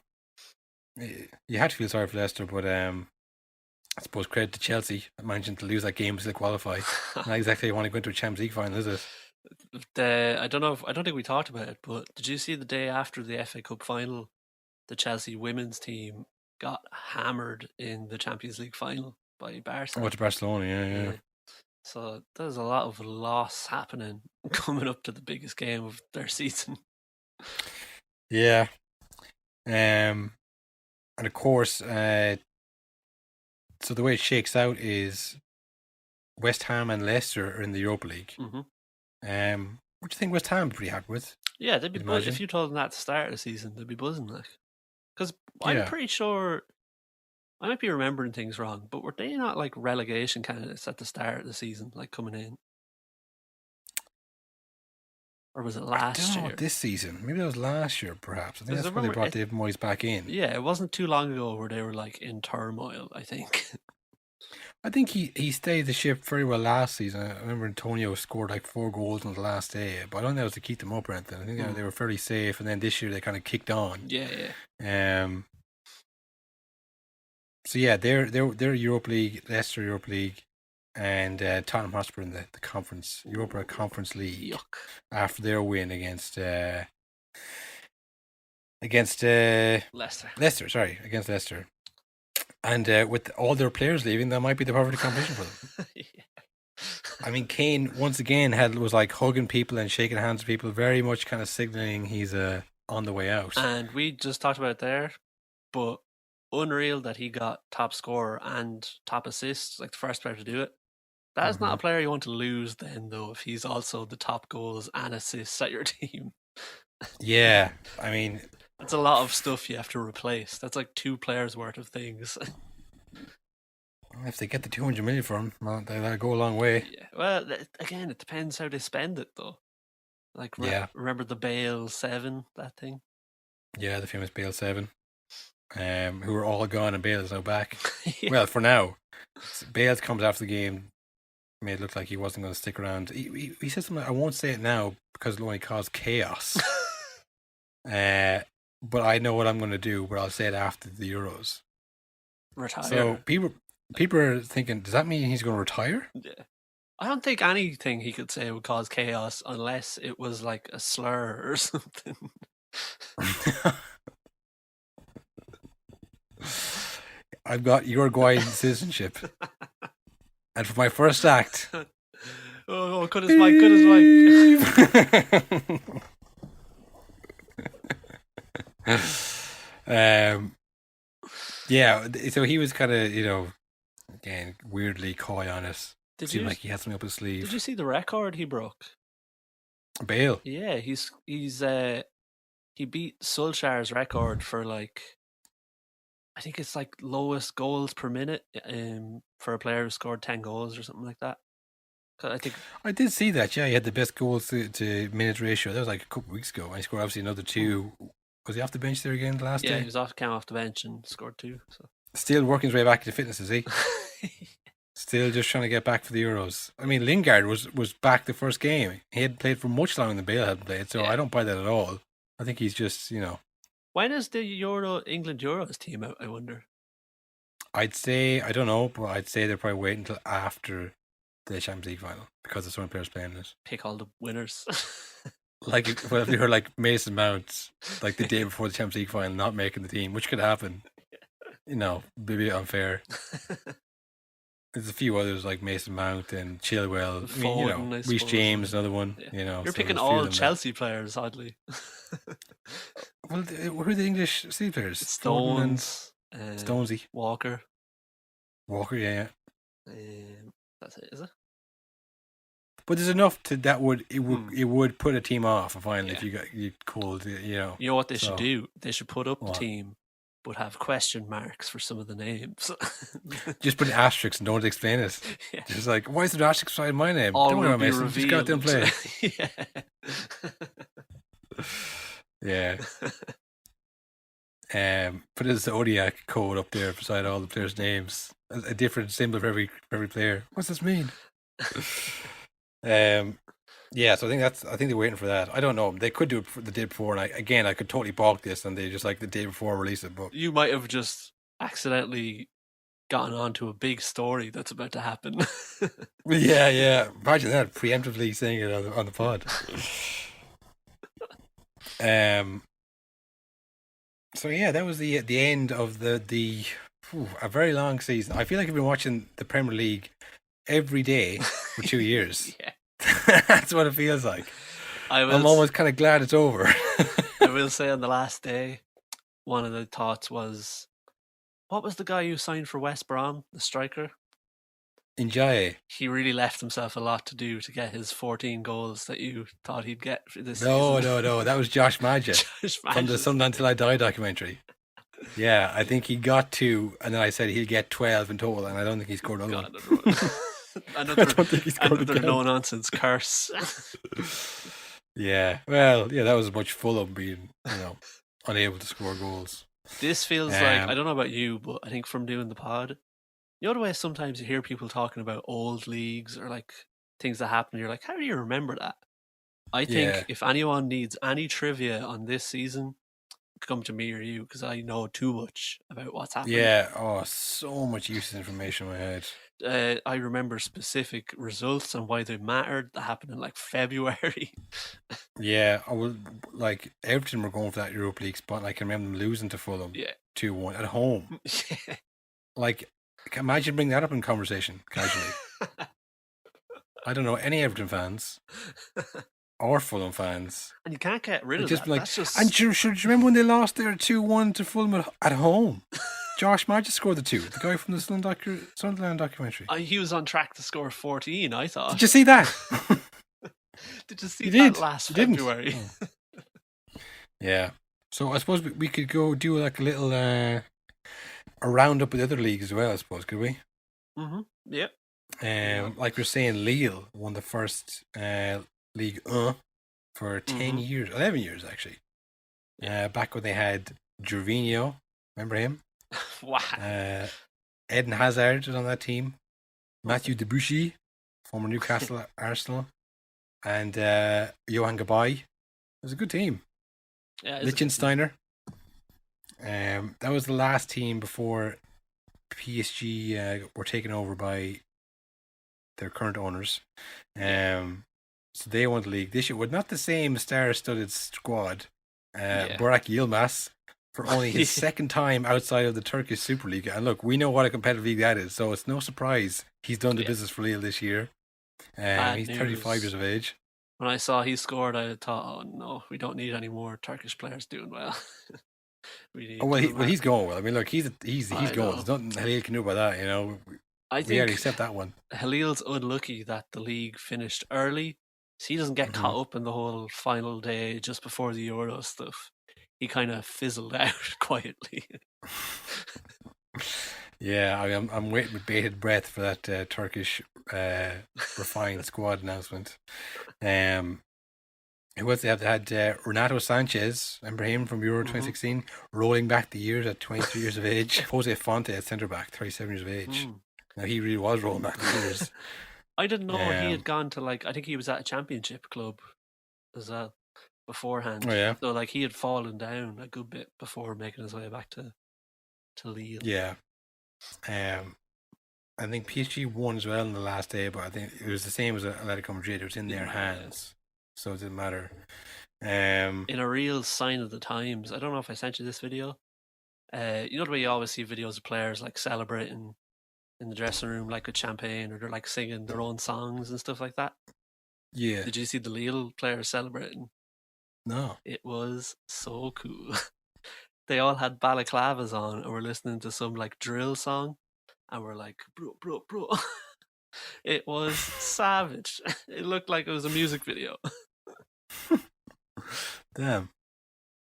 you had to feel sorry for Leicester, but I suppose credit to Chelsea managing to lose that game to still qualify. Not exactly want to go into a Champions League final, is it? I don't think we talked about it, but did you see the day after the FA Cup final, the Chelsea women's team got hammered in the Champions League final by Barcelona? Oh, it's Barcelona, yeah. So there's a lot of loss happening coming up to the biggest game of their season. Yeah. And of course, so the way it shakes out is West Ham and Leicester are in the Europa League. Mm-hmm. What do you think West Ham would be pretty happy with? Yeah, they'd be buzzing. If you told them that at the start of the season, they'd be buzzing, like. Because I'm pretty sure, I might be remembering things wrong, but were they not, like, relegation candidates at the start of the season, like, coming in? Or was it last year? This season. Maybe that was last year, perhaps. I think that's when they brought David Moyes back in. Yeah, it wasn't too long ago where they were, like, in turmoil, I think. I think he stayed the ship very well last season. I remember Antonio scored like 4 goals on the last day, but I don't think that was to keep them up or anything. I think they were fairly safe, and then this year they kind of kicked on. Yeah. So yeah, they're Europa League, Leicester Europa League, and Tottenham Hotspur in the conference Europa Conference League. Yuck. After their win against Leicester. Against Leicester. And with all their players leaving, that might be the perfect competition for them. I mean, Kane once again was like hugging people and shaking hands with people, very much kind of signaling he's a on the way out. And we just talked about it there, but unreal that he got top scorer and top assists, like the first player to do it. That is not a player you want to lose then, though, if he's also the top goals and assists at your team. Yeah, I mean... That's a lot of stuff you have to replace. That's like 2 players' worth of things. If they get the 200 million for him, well, that'll go a long way. Yeah. Well, again, it depends how they spend it, though. Like, remember the Bale 7, that thing? Yeah, the famous Bale 7. Who are all gone and Bale is now back. Yeah. Well, for now. Bale comes after the game, made it look like he wasn't going to stick around. He said something, I won't say it now because it'll only cause chaos. But I know what I'm going to do, but I'll say it after the Euros. Retire. So people are thinking, does that mean he's going to retire? Yeah. I don't think anything he could say would cause chaos unless it was like a slur or something. I've got Uruguayan citizenship. And for my first act... Oh, cut his mic. Yeah, so he was kind of, again, weirdly coy on it. Seemed like he had something up his sleeve. Did you see the record he broke? Bale? Yeah, he beat Solskjaer's record for like, I think it's like lowest goals per minute for a player who scored 10 goals or something like that. I did see that. Yeah, he had the best goals to minute ratio. That was like a couple of weeks ago. And he scored obviously another 2. Was he off the bench there again the last day? Yeah, he was came off the bench and scored 2. So. Still working his way back to fitness, is he? Still just trying to get back for the Euros. I mean, Lingard was back the first game. He had played for much longer than Bale had played, so I don't buy that at all. I think he's just, When is the England Euros team out, I wonder? I'd say, I don't know, but I'd say they're probably waiting until after the Champions League final because there's so many players playing it. Pick all the winners. Like, what if you heard like Mason Mount, like the day before the Champions League final, not making the team, which could happen. Maybe unfair. There's a few others like Mason Mount and Chilwell. Foden, Reece James, another one. Yeah. You're picking all Chelsea players, oddly. Well, who are the English City players? Stones, Stonesy, Walker, yeah. That's it, is it? But there's enough that it would put a team off finally if you called. You know what they should do? They should put up the team, but have question marks for some of the names. Just put asterisks and don't explain it. Yeah. Just like, why is there asterisks beside my name? All don't worry about Mason. Mason. Just go out there and play. Yeah. Put a Zodiac code up there beside all the players' names. A different symbol for every player. What's this mean? Yeah, so I think they're waiting for that. I don't know. They could do it the day before, and I could totally balk this, and they just like the day before release it. But you might have just accidentally gotten onto a big story that's about to happen. Yeah. Imagine that, preemptively saying it on the pod. So yeah, that was the end of the a very long season. I feel like I've been watching the Premier League every day for 2 years. Yeah. That's what it feels like. I'm almost kind of glad it's over. I will say on the last day, one of the thoughts was, what was the guy who signed for West Brom, the striker? Njaye. He really left himself a lot to do to get his 14 goals that you thought he'd get for this season. No. That was Josh Madge from the Sunderland Until I Die documentary. Yeah, I think he got 2, and then I said he'd get 12 in total, and I don't think he scored another one. Another no-nonsense curse. Yeah, well, that was much Fulham being, unable to score goals. This feels like, I don't know about you, but I think from doing the pod, the way sometimes you hear people talking about old leagues or like things that happened, you're like, how do you remember that? I think if anyone needs any trivia on this season, come to me or you, because I know too much about what's happening. Yeah, so much useless information in my head. I remember specific results and why they mattered that happened in like February. Yeah, I will, like Everton were going for that Europa League spot, and I can remember them losing to Fulham 2-1 at home. Yeah. Like, imagine bringing that up in conversation casually. I don't know any Everton fans. or Fulham fans. And you can't get rid of Just that. like, That's just... And do you remember when they lost there 2-1 to Fulham at home? Josh Maja scored the 2. The guy from the Sunderland documentary. He was on track to score 14, I thought. Did you see that? Did you see You that did. last You didn't. February? Oh. Yeah. So I suppose we could go do like a little a roundup with other leagues as well, I suppose, could we? Mm-hmm. Yep. Like you're saying, Lille won the first Ligue 1 for 10 years, 11 years actually. Back when they had Gervinho, remember him? Wow. Eden Hazard was on that team. Mathieu Debuchy, former Newcastle Arsenal, and Johan Gabay. It was a good team. Yeah, Liechtensteiner. That was the last team before PSG were taken over by their current owners. So they won the league this year with not the same star-studded squad. Burak Yilmaz for only his second time outside of the Turkish Super League. And look, we know what a competitive league that is, so it's no surprise he's done the business for Lille this year. He's 35 years of age. When I saw he scored, I thought, oh no, we don't need any more Turkish players doing well. He's going well. I mean, look, he's going. There's nothing Halil can do about that, you know. I think we had to accept that one. Halil's unlucky that the league finished early, so he doesn't get caught up in the whole final day just before the Euro stuff. He kind of fizzled out quietly. Yeah, I'm waiting with bated breath for that Turkish refined squad announcement. Who else they have? They had Renato Sanchez, remember him from Euro 2016, rolling back the years at 23 years of age. Jose Fonte at centre back, 37 years of age. Now he really was rolling back the years. I didn't know he had gone to I think he was at a championship club as well beforehand. Oh yeah. So he had fallen down a good bit before making his way back to Lille. Yeah. I think PSG won as well in the last day, but I think it was the same as Atletico Madrid. It was in their hands. So it didn't matter. In a real sign of the times, I don't know if I sent you this video. You know the way you always see videos of players celebrating in the dressing room with champagne, or they're singing their own songs and stuff like that? Yeah. Did you see the Lille players celebrating? No. It was so cool. They all had balaclavas on and were listening to some drill song, and were like, bro. It was savage. It looked like it was a music video. Damn.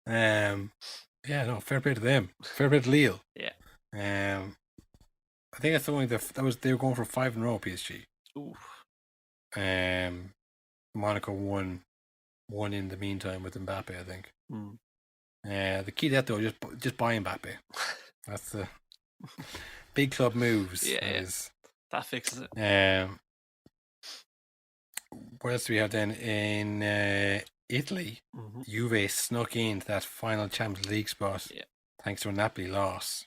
Yeah, no, fair play to them. Fair play to Lille. Yeah. I think that's only they were going for 5 in a row, PSG. Ooh. Monaco won in the meantime with Mbappe, I think. The key to that though, just buy Mbappe. That's the big club moves. Yeah. That fixes it. What else do we have then? In Italy, Juve snuck into that final Champions League spot thanks to a Napoli loss.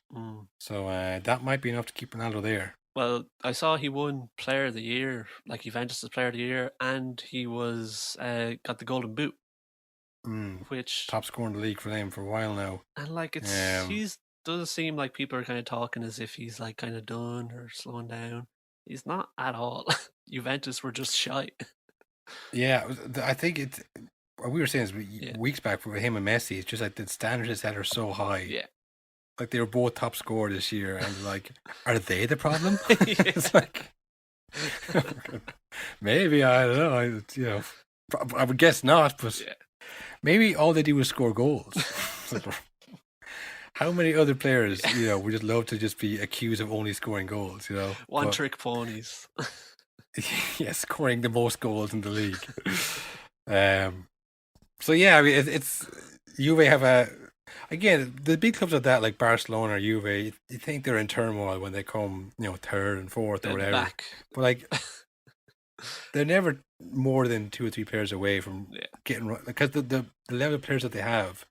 So that might be enough to keep Ronaldo there. Well, I saw he won Player of the Year, Juventus' Player of the Year, and he was got the Golden Boot, which top scorer in the league for them for a while now. And he's doesn't seem like people are kind of talking as if he's kind of done or slowing down. He's not at all. Juventus were just shy. Yeah, I think what we were saying weeks back with him and Messi, it's just the standards that are so high. Yeah. They were both top scorer this year, and are they the problem? It's maybe, I don't know. I would guess not, but maybe all they do is score goals. How many other players, would just love to just be accused of only scoring goals, trick ponies. Scoring the most goals in the league. So yeah, I mean, it's Juve have again, the big clubs like that, like Barcelona or Juve, you think they're in turmoil when they come, third and fourth or whatever. Back. But they're never more than 2 or 3 players away from getting right, because the level of players that they have,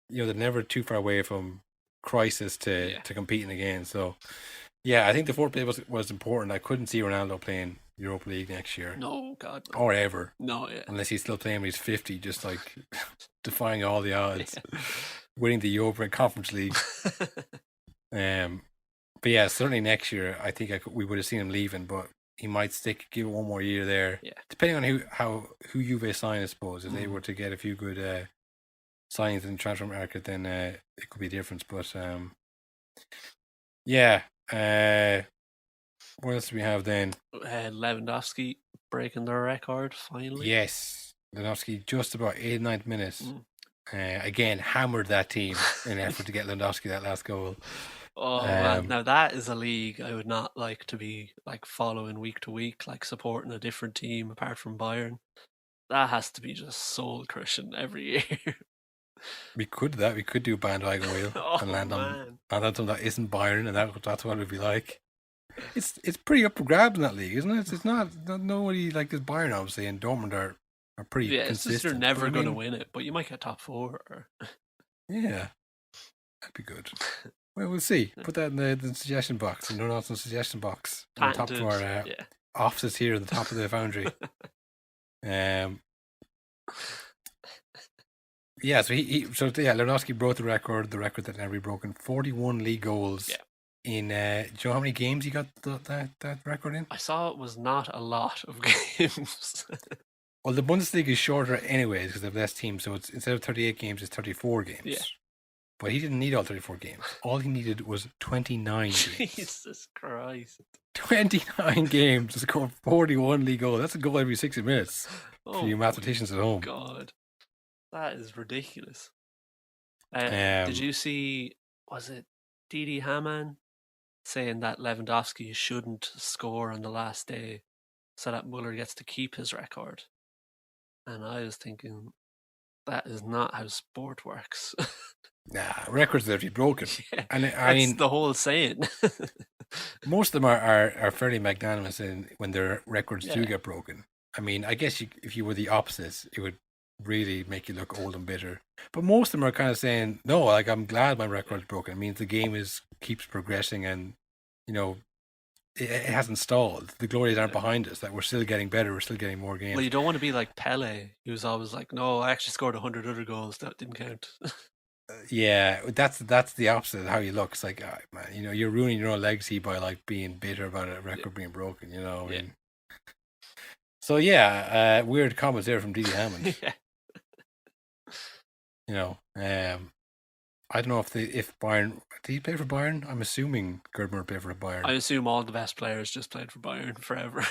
they're never too far away from crisis to competing again. So yeah, I think the fourth place was important. I couldn't see Ronaldo playing Europa League next year. No, God. No. Or ever. No, yeah. Unless he's still playing when he's 50, just defying all the odds. Winning the Europa and Conference League. But yeah, certainly next year, I think we would have seen him leaving. But he might give it one more year there. Yeah. Depending on who Juve sign, I suppose. If they were to get a few good signings in the transfer market, then it could be a difference. But yeah. What else do we have then? Lewandowski breaking their record finally. Yes, Lewandowski just about 89th minute. Again, hammered that team in an effort to get Lewandowski that last goal. Oh man, now that is a league I would not like to be like following week to week, like supporting a different team apart from Bayern. That has to be just soul crushing every year. We could do that. We could do bandwagon wheel and land on something that isn't Bayern, and that's what it would be like. It's pretty up for grabs in that league, isn't it? It's not nobody like this Bayern, obviously, and Dortmund are pretty consistent. It's just you're never going to win it, but you might get top 4. Yeah, that'd be good. Well, we'll see. Put that in the suggestion box, the no nonsense suggestion box, on top of our offices here at the top of the foundry. Yeah, so Lewandowski broke the record that never be broken. 41 league goals. Yeah. In do you know how many games he got that record in? I saw it was not a lot of games. Well, the Bundesliga is shorter anyways because they have less teams, so it's instead of 38 games, it's 34 games. Yeah. But he didn't need all 34 games. All he needed was 29 games. Jesus Christ. 29 games to score 41 league goals. That's a goal every 60 minutes for you mathematicians at home. God. That is ridiculous. Did you see, was it Didi Hamann saying that Lewandowski shouldn't score on the last day so that Muller gets to keep his record? And I was thinking, that is not how sport works. Nah, records that be broken. Yeah, and I mean, the whole saying. Most of them are fairly magnanimous when their records do get broken. I mean, I guess if you were the opposite, it would really make you look old and bitter. But most of them are kind of saying, no, like, I'm glad my record's broken. It means the game keeps progressing, and it hasn't stalled. The glories aren't behind us. That we're still getting better. We're still getting more games. Well, you don't want to be like Pele, who's always like, no, I actually scored 100 other goals that didn't count. Yeah, that's the opposite of how you look. It's like, oh, man, you're ruining your own legacy by like being bitter about a record being broken. I mean. So weird comments there from Didi Hamann. I don't know if Bayern, did he play for Bayern? I'm assuming Gerd Müller played for Bayern. I assume all the best players just played for Bayern forever.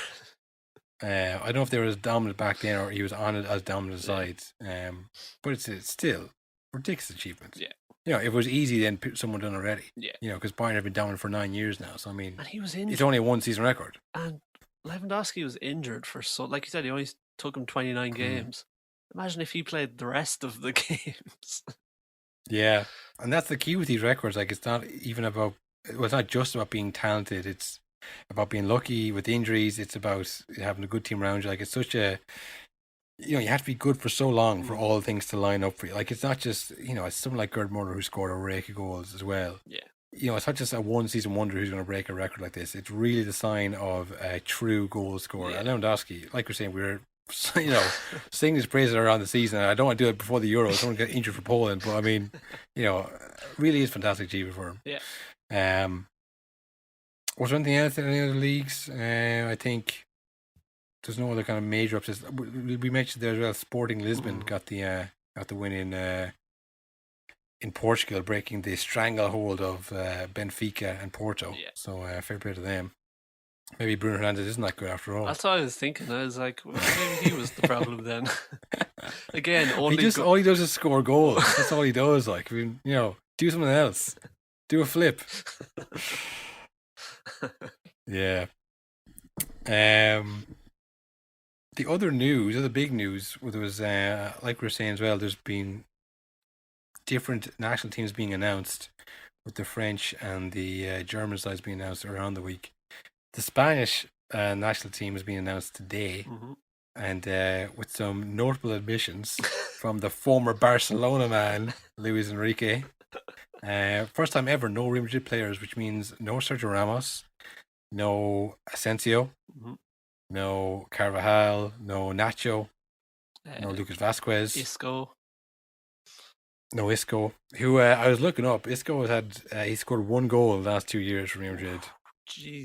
I don't know if they were as dominant back then or he was on it as dominant sides. But it's still ridiculous achievement. Yeah. If it was easy, then someone done already. Yeah. Because Bayern have been dominant for 9 years now. So I mean, and he was injured. It's only a 1-season record. And Lewandowski was injured for like you said, he only took him 29 games. Imagine if he played the rest of the games. Yeah, and that's the key with these records. Like, it's not even about. Well, it's not just about being talented. It's about being lucky with injuries. It's about having a good team around you. Like, it's such a. You have to be good for so long for all things to line up for you. Like, it's not just it's someone like Gerd Müller who scored a rake of goals as well. Yeah. It's not just a 1-season wonder who's going to break a record like this. It's really the sign of a true goal scorer. And Lewandowski, like we're saying, we're singing his praises around the season. I don't want to do it before the Euros. I don't want to get injured for Poland, but I mean, really is fantastic achievement for him. Yeah. Was there anything else in any other leagues? I think there's no other kind of major upsets. We mentioned there as well. Sporting Lisbon got the win in Portugal, breaking the stranglehold of Benfica and Porto. Yeah. So fair play to them. Maybe Bruno Fernandes isn't that good after all. That's what I was thinking. I was like, well, maybe he was the problem then. Again, all he does is score goals. That's all he does. Like, I mean, do something else. Do a flip. Yeah. The other big news, there was like we were saying as well, there's been different national teams being announced, with the French and the German sides being announced around the week. The Spanish national team has been announced today, and with some notable admissions from the former Barcelona man, Luis Enrique. First time ever, no Real Madrid players, which means no Sergio Ramos, no Asensio, no Carvajal, no Nacho, no Lucas Vasquez. No Isco, who I was looking up. Isco has had he scored 1 goal in the last 2 years for Real Madrid.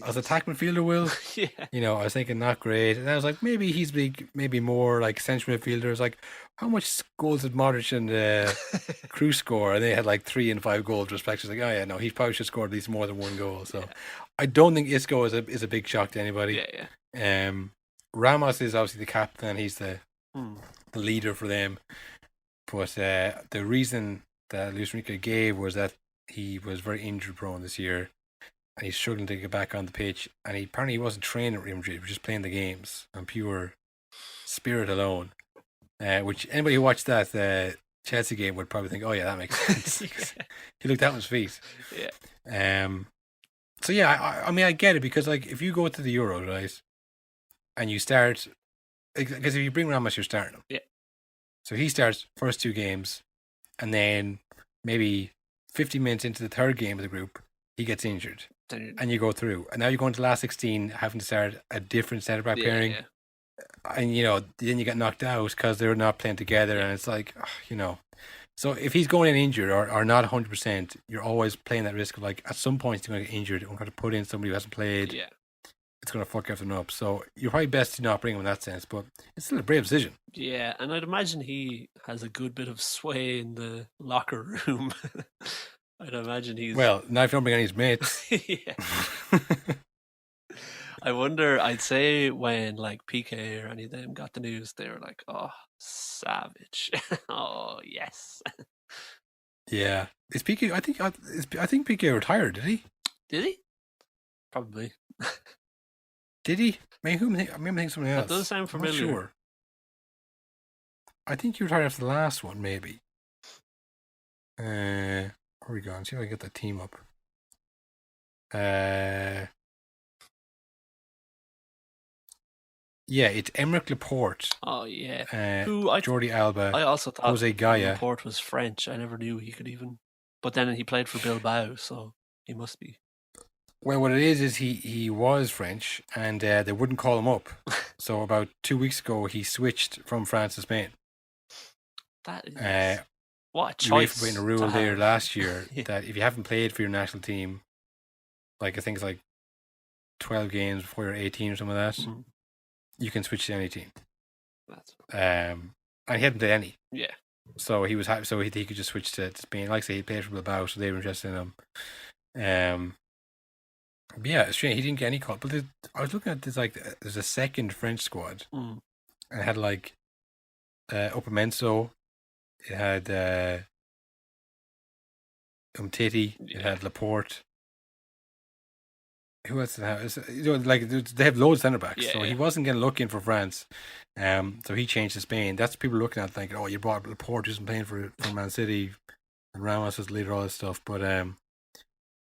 as attack midfielder, Will. Yeah. I was thinking not great, and I was like, maybe he's maybe more like central midfielder. I was like, how much goals did Modric and Kroos score? And they had like 3 and 5 goals respectively. Like, oh yeah, no, he probably should score at least more than 1 goal. So I don't think Isco is a big shock to anybody. Yeah. Ramos is obviously the captain. He's the leader for them. But the reason that Luis Enrique gave was that he was very injury prone this year, and he's struggling to get back on the pitch. And apparently he wasn't training at Real Madrid; he was just playing the games on pure spirit alone. Which anybody who watched that Chelsea game would probably think, "Oh yeah, that makes sense." He looked out on his feet. Yeah. So yeah, I mean, I get it, because like if you go to the Euros, right, and you start, because if you bring Ramos, you're starting him. Yeah. So he starts first 2 games, and then maybe 50 minutes into the 3rd game of the group, he gets injured, and you go through, and now you're going to the last 16, having to start a different centre back pairing, and then you get knocked out because they're not playing together, and it's like, So if he's going in injured or not 100%, you're always playing that risk of like at some point he's going to get injured. We're going to put in somebody who hasn't played. Yeah. It's going to fuck everything up. So you're probably best to not bring him in that sense, but it's still a brave decision. Yeah, and I'd imagine he has a good bit of sway in the locker room. I'd imagine he's... Well, not if you don't bring any of his mates. Yeah. I wonder, I'd say when like PK or any of them got the news, they were like, oh, savage. Oh, yes. Yeah. Is PK, I think PK retired, did he? Did he? Probably. Did he? I remember thinking something else. That does sound familiar. I'm not sure. I think he retired after the last one, maybe. Where are we going? See if I can get that team up. Yeah, it's Emeric Laporte. Oh, yeah. Jordi Alba. I also thought Jose Gaya. Laporte was French. I never knew he could even... But then he played for Bilbao, so he must be. Well, what it is he was French, and they wouldn't call him up. So about 2 weeks ago, he switched from France to Spain. That is... what a choice. UEFA put in a rule there last year that if you haven't played for your national team, like I think it's like 12 games before you're 18 or something like that, you can switch to any team. And he hadn't done any. Yeah. So he was happy. So he could just switch to Spain. Like I say, he played for Bilbao, so they were interested in him. Yeah, it's strange. He didn't get any call. But I was looking at this, like, there's a second French squad. And it had, like, Upamenso. It had Umtiti. It had Laporte. Who else did it have? Like, they have loads of centre backs. So he wasn't going to look in for France. So he changed to Spain. That's what people are looking at, thinking, oh, you brought Laporte, who's been playing for Man City, and Ramos was the leader, all this stuff. But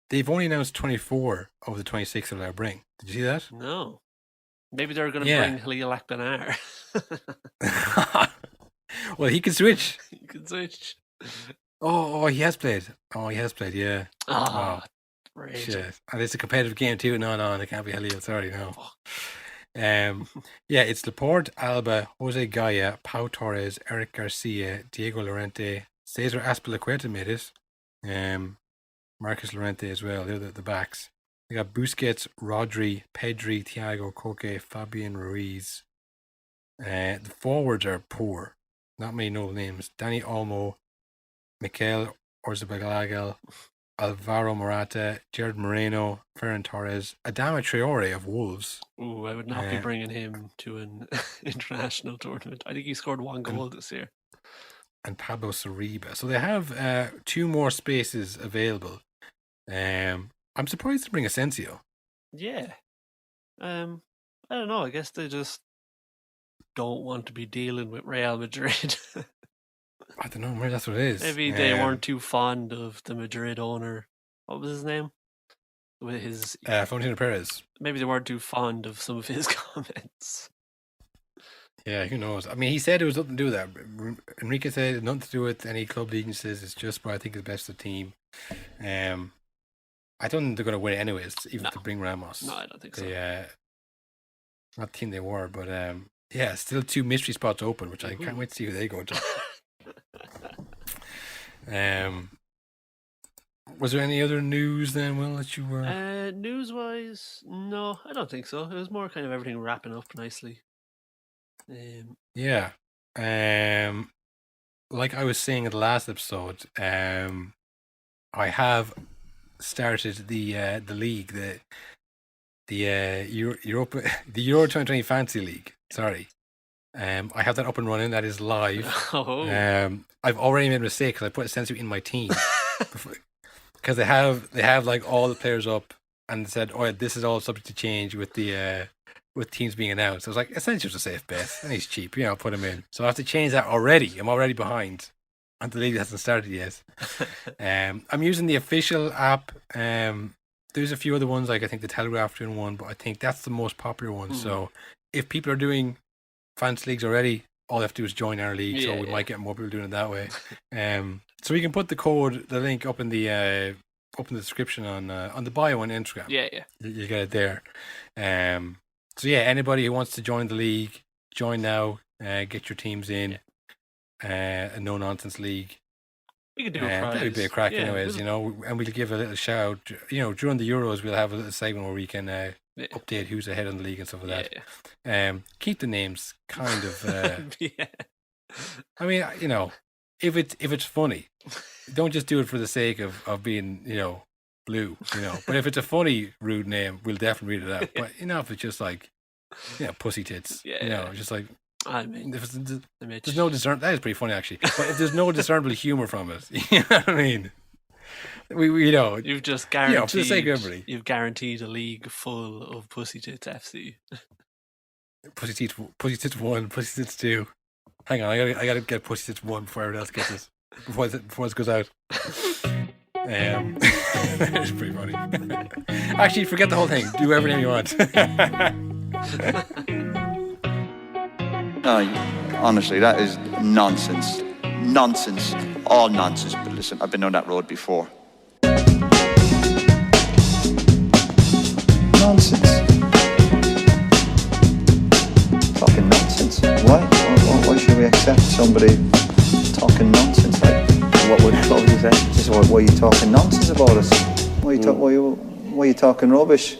they've only announced 24 of the 26 that they'll bring. Did you see that? No. Maybe they're going to bring Khalil Akbanar. Well, he can switch. He can switch. Oh, he has played. Yeah. Wow. Shit. And it's a competitive game too. No, it can't be Khalil. Sorry, no. Yeah, it's Laporte, Alba, Jose Gaya, Pau Torres, Eric Garcia, Diego Llorente, Cesar Azpilicueta made it. Marcus Llorente as well. They're the backs. They got Busquets, Rodri, Pedri, Thiago, Koke, Fabian Ruiz. The forwards are poor. Not many noble names. Dani Olmo, Mikel Orzabalaga, Alvaro Morata, Gerard Moreno, Ferran Torres, Adama Traore of Wolves. Ooh, I would not be bringing him to an international tournament. I think he scored 1 goal this year. And Pablo Sariba. So they have 2 more spaces available. I'm surprised to bring Asensio. Yeah. I don't know. I guess they just don't want to be dealing with Real Madrid. I don't know. Maybe that's what it is. Maybe they weren't too fond of the Madrid owner. What was his name? With his Florentino Perez. Maybe they weren't too fond of some of his comments. Yeah, who knows? I mean, he said it was nothing to do with that. Enrique said it had nothing to do with any club allegiances. It's just what I think is best for the team. I don't think they're going to win it anyways, even to bring Ramos. No, I don't think so. Not the team they were, but yeah, still 2 mystery spots open, which I can't wait to see who they go to. Was there any other news then, Will, that you were... News-wise, no, I don't think so. It was more kind of everything wrapping up nicely. Yeah. Like I was saying in the last episode, I have started the League, the Euro 2020 Fantasy League. Sorry. I have that up and running. That is live. I've already made a mistake because I put Asensio in my team because they have like all the players up and said, "Oh, this is all subject to change with the with teams being announced." I was like, Asensio's a safe bet and he's cheap. I'll put him in. So I have to change that already. I'm already behind, and the league hasn't started yet. I'm using the official app. There's a few other ones, like I think the Telegraph doing one, but I think that's the most popular one. So if people are doing fantasy leagues already, all they have to do is join our league. So we might get more people doing it that way. So we can put the link up in the description on the bio on Instagram. Yeah. You get it there. So yeah, anybody who wants to join the league, join now. Get your teams in. A no nonsense league. We could do a prize. That'd be a crack, anyways. And we'll give a little shout out. During the Euros, we'll have a little segment where we can update who's ahead in the league and stuff like that. Yeah. Keep the names kind of. I mean, if it's funny, don't just do it for the sake of being, blue. But if it's a funny rude name, we'll definitely read it out. But if it's just like, pussy tits, just like. I mean, if there's no discern, that is pretty funny actually. But if there's no discernible humor from it, you know what I mean? We you've just guaranteed. For the sake of everybody, you've guaranteed a league full of pussy tits FC. Pussy tits 1, pussy tits 2. Hang on, I gotta get pussy tits 1 before everyone else gets it. Before this goes out. It's pretty funny. Actually, forget the whole thing. Do everything you want. No, honestly, that is nonsense. Nonsense. All nonsense. But listen, I've been on that road before. Nonsense. Talking nonsense. Why should we accept somebody talking nonsense? Like, what would you say? Just why are you talking nonsense about us? Why are you talking rubbish?